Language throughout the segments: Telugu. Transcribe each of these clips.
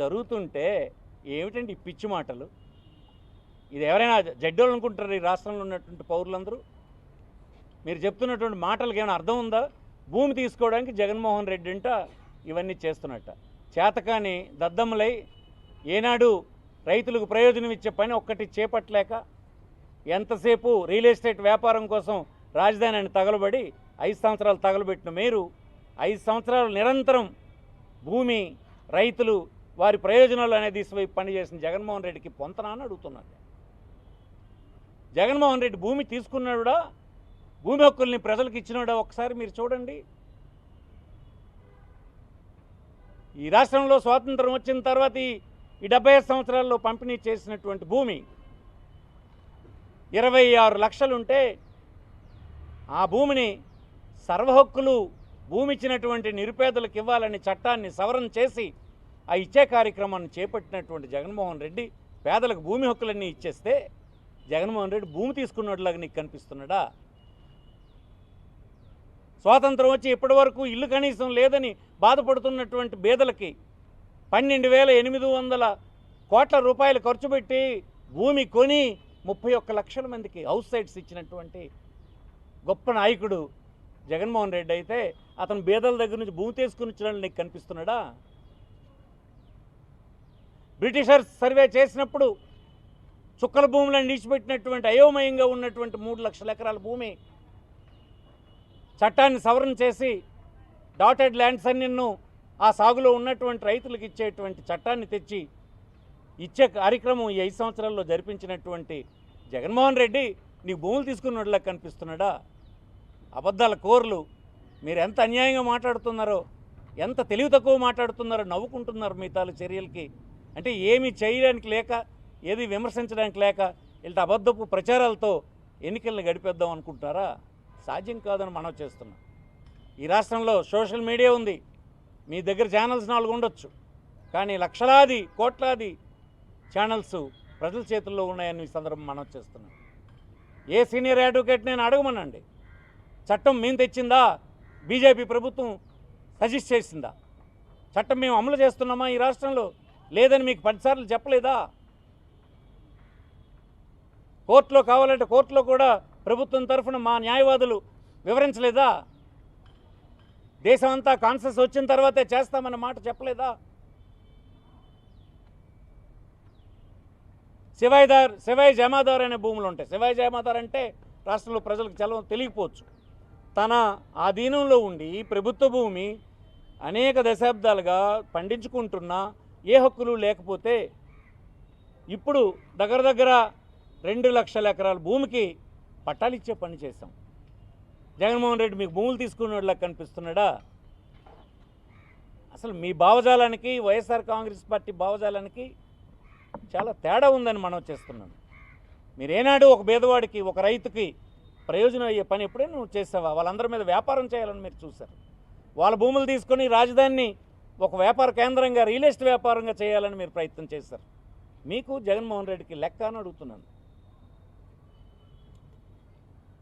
జరుగుతుంటే ఏమిటండి ఈ పిచ్చి మాటలు? ఇది ఎవరైనా జడ్డోళ్ళు అనుకుంటారు ఈ రాష్ట్రంలో ఉన్నటువంటి పౌరులందరూ? మీరు చెప్తున్నటువంటి మాటలకు ఏమైనా అర్థం ఉందా? భూమి తీసుకోవడానికి జగన్మోహన్ రెడ్డి అంట ఇవన్నీ చేస్తున్నట్ట. చేతకాని దద్దమ్మలై ఏనాడు రైతులకు ప్రయోజనం ఇచ్చే పని ఒక్కటి చేపట్టలేక ఎంతసేపు రియల్ ఎస్టేట్ వ్యాపారం కోసం రాజధానిని తగలబడి 5 సంవత్సరాలు తగలబెట్టిన మీరు 5 సంవత్సరాలు నిరంతరం భూమి రైతులు వారి ప్రయోజనాలు అనేది దిశవైపు పనిచేసిన జగన్మోహన్ రెడ్డికి పొంతనా అని అడుగుతున్నాను. జగన్మోహన్ రెడ్డి భూమి తీసుకున్నాడా, భూమి హక్కుల్ని ప్రజలకు ఇచ్చినాడా ఒకసారి మీరు చూడండి. ఈ రాష్ట్రంలో స్వాతంత్రం వచ్చిన తర్వాత ఈ 75 సంవత్సరాల్లో పంపిణీ చేసినటువంటి భూమి 26 లక్షలుంటే ఆ భూమిని సర్వహక్కులు భూమి ఇచ్చినటువంటి నిరుపేదలకు ఇవ్వాలని చట్టాన్ని సవరణ చేసి ఆ ఇచ్చే కార్యక్రమాన్ని చేపట్టినటువంటి జగన్మోహన్ రెడ్డి పేదలకు భూమి హక్కులన్నీ ఇచ్చేస్తే జగన్మోహన్ రెడ్డి భూమి తీసుకున్నట్లాగా నీకు కనిపిస్తున్నాడా? స్వాతంత్రం వచ్చి ఇప్పటి వరకు ఇల్లు కనీసం లేదని బాధపడుతున్నటువంటి పేదలకి 12,800 కోట్ల రూపాయలు ఖర్చు పెట్టి భూమి కొని 31 లక్షల మందికి హౌస్ సైట్స్ ఇచ్చినటువంటి గొప్ప నాయకుడు జగన్మోహన్ రెడ్డి అయితే అతను పేదల దగ్గర నుంచి భూమి తీసుకుని వచ్చినట్లు నీకు కనిపిస్తున్నాడా? బ్రిటిషర్స్ సర్వే చేసినప్పుడు చుక్కల భూములను నిలిచిపెట్టినటువంటి అయోమయంగా ఉన్నటువంటి 3 లక్షల ఎకరాల భూమి చట్టాన్ని సవరణ చేసి డాటెడ్ ల్యాండ్స్ అన్నిన్ను ఆ సాగులో ఉన్నటువంటి రైతులకు ఇచ్చేటువంటి చట్టాన్ని తెచ్చి ఇచ్చే కార్యక్రమం ఈ 5 సంవత్సరాల్లో జరిపించినటువంటి జగన్మోహన్ రెడ్డి నీకు భూములు తీసుకున్నట్లా కనిపిస్తున్నాడా? అబద్ధాల కోర్లు మీరు ఎంత అన్యాయంగా మాట్లాడుతున్నారో, ఎంత తెలివి తక్కువ మాట్లాడుతున్నారో నవ్వుకుంటున్నారు మీ తాలూకు చర్యలకి. అంటే ఏమీ చేయడానికి లేక, ఏది విమర్శించడానికి లేక ఇలాంటి అబద్ధపు ప్రచారాలతో ఎన్నికలను గడిపేద్దాం అనుకుంటున్నారా? సాధ్యం కాదని మనం చేస్తున్నాం. ఈ రాష్ట్రంలో సోషల్ మీడియా ఉంది, మీ దగ్గర ఛానల్స్ 4 ఉండొచ్చు, కానీ లక్షలాది కోట్లాది ఛానల్స్ ప్రజల చేతుల్లో ఉన్నాయని ఈ సందర్భం మనం చేస్తున్నాం. ఏ సీనియర్ అడ్వకేట్ నేను అడగమనండి, చట్టం మేము తెచ్చిందా, బీజేపీ ప్రభుత్వం సజెస్ట్ చేసిందా? చట్టం మేము అమలు చేస్తున్నామా ఈ రాష్ట్రంలో? లేదని మీకు 10 సార్లు చెప్పలేదా? కోర్టులో కావాలంటే కోర్టులో కూడా ప్రభుత్వం తరఫున మా న్యాయవాదులు వివరించలేదా? దేశం అంతా కాన్సెస్ వచ్చిన తర్వాతే చేస్తామన్న మాట చెప్పలేదా? శివాయి జమాదార్ అనే భూములు ఉంటాయి. శివాయి జమాదార్ అంటే రాష్ట్రంలో ప్రజలకు చాలా తెలియకపోవచ్చు. తన ఆధీనంలో ఉండి ప్రభుత్వ భూమి అనేక దశాబ్దాలుగా పండించుకుంటున్నా ఏ హక్కులు లేకపోతే ఇప్పుడు దగ్గర 2 లక్షల ఎకరాల భూమికి పట్టాలు ఇచ్చే పని చేశాం. జగన్మోహన్ రెడ్డి మీకు భూములు తీసుకున్నట్లా కనిపిస్తున్నాడా? అసలు మీ భావజాలానికి వైఎస్ఆర్ కాంగ్రెస్ పార్టీ భావజాలానికి చాలా తేడా ఉందని మనం చేస్తున్నాం. మీరేనాడు ఒక పేదవాడికి, ఒక రైతుకి ప్రయోజనం అయ్యే పని ఎప్పుడైనా నువ్వు చేసావా? వాళ్ళందరి మీద వ్యాపారం చేయాలని మీరు చూశారు. వాళ్ళ భూములు తీసుకొని రాజధానిని ఒక వ్యాపార కేంద్రంగా, రియల్ ఎస్టేట్ వ్యాపారంగా చేయాలని మీరు ప్రయత్నం చేశారు. మీకు జగన్మోహన్ రెడ్డికి లెక్క అని అడుగుతున్నాను.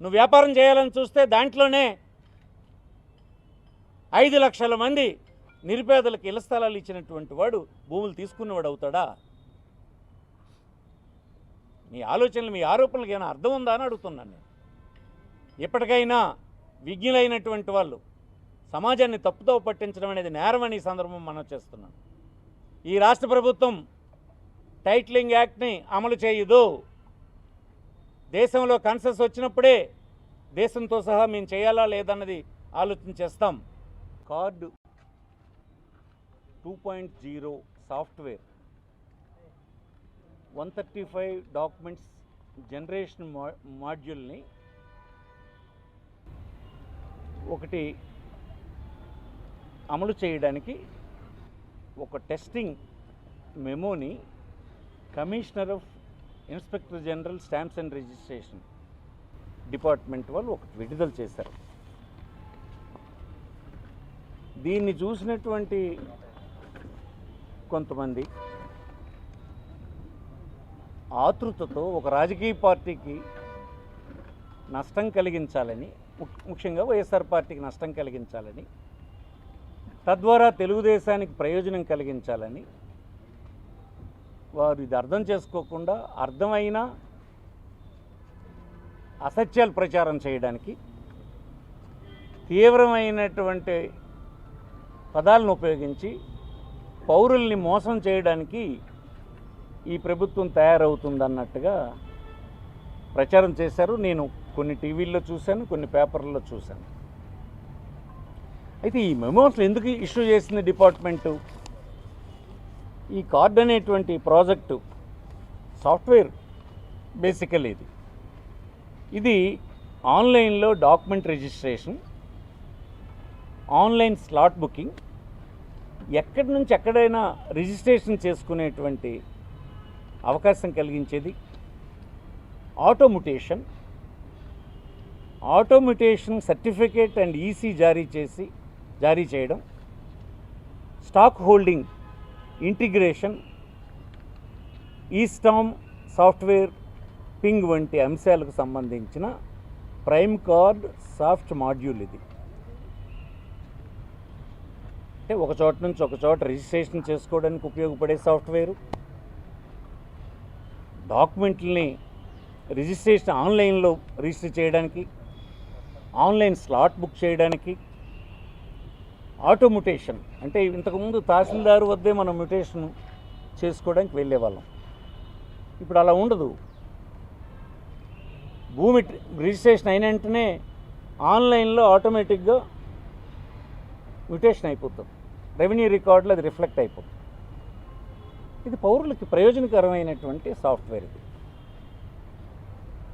నువ్వు వ్యాపారం చేయాలని చూస్తే దాంట్లోనే 5 లక్షల మంది నిరుపేదలకు ఇళ్ల స్థలాలు ఇచ్చినటువంటి వాడు భూములు తీసుకున్నవాడు అవుతాడా? మీ ఆలోచనలు, మీ ఆరోపణలకు ఏమైనా అర్థం ఉందా అని అడుగుతున్నాను నేను. ఎప్పటికైనా విజ్ఞులైనటువంటి వాళ్ళు సమాజాన్ని తప్పుతో పట్టించడం అనేది నేరమని ఈ సందర్భం మనం చేస్తున్నాం. ఈ రాష్ట్ర ప్రభుత్వం టైటిలింగ్ యాక్ట్ని అమలు చేయదు. దేశంలో కన్సెస్ వచ్చినప్పుడే దేశంతో సహా మేము చేయాలా లేదన్నది ఆలోచన చేస్తాం. కార్డు 2.0 సాఫ్ట్వేర్ 135 డాక్యుమెంట్స్ జనరేషన్ మాడ్యూల్ని ఒకటి అమలు చేయడానికి ఒక టెస్టింగ్ మెమోని commissioner of inspector general stamps and registration department వాళ్ళు ఒకటి విడుదల చేశారు. దీన్ని చూసినటువంటి కొంతమంది ఆతృతతో ఒక రాజకీయ పార్టీకి నష్టం కలిగించాలని, ముఖ్యంగా వైఎస్ఆర్ పార్టీకి నష్టం కలిగించాలని, తద్వారా తెలుగుదేశానికి ప్రయోజనం కలిగించాలని వారు ఇది అర్థం చేసుకోకుండా అర్థమైన అసత్యాలు ప్రచారం చేయడానికి తీవ్రమైనటువంటి పదాలను ఉపయోగించి పౌరుల్ని మోసం చేయడానికి ఈ ప్రభుత్వం తయారవుతుందన్నట్టుగా ప్రచారం చేశారు. నేను కొన్ని టీవీల్లో చూశాను, కొన్ని పేపర్లలో చూశాను. అయితే ఈ మెమోస్లు ఎందుకు ఇష్యూ చేసింది డిపార్ట్మెంటు? ఈ కార్డ్ అనేటువంటి ప్రాజెక్టు సాఫ్ట్వేర్ బేసికల్ ఇది ఆన్లైన్లో document registration, online slot booking, ఎక్కడి నుంచి ఎక్కడైనా రిజిస్ట్రేషన్ చేసుకునేటువంటి అవకాశం కలిగించేది. ఆటోమ్యుటేషన్ సర్టిఫికేట్ అండ్ ఈసీ జారీ చేయడం, stock holding integration, ఈస్టామ్ software ping వంటి అంశాలకు సంబంధించిన ప్రైమ్ కార్డ్ సాఫ్ట్ మాడ్యూల్ ఇది. అంటే ఒక చోట నుంచి ఒక చోట రిజిస్ట్రేషన్ చేసుకోవడానికి ఉపయోగపడే సాఫ్ట్వేరు, డాక్యుమెంట్లని రిజిస్ట్రేషన్ ఆన్లైన్లో రిజిస్టర్ చేయడానికి, ఆన్లైన్ స్లాట్ బుక్ చేయడానికి, ఆటోమ్యుటేషన్ అంటే ఇంతకుముందు తహసీల్దారు వద్దే మనం మ్యుటేషన్ చేసుకోవడానికి వెళ్ళేవాళ్ళం. ఇప్పుడు అలా ఉండదు. భూమి రిజిస్ట్రేషన్ అయిన వెంటనే ఆన్లైన్లో ఆటోమేటిక్గా మ్యుటేషన్ అయిపోతుంది, రెవెన్యూ రికార్డులో అది రిఫ్లెక్ట్ అయిపోతుంది. ఇది పౌరులకి ప్రయోజనకరమైనటువంటి సాఫ్ట్వేర్ ఇది.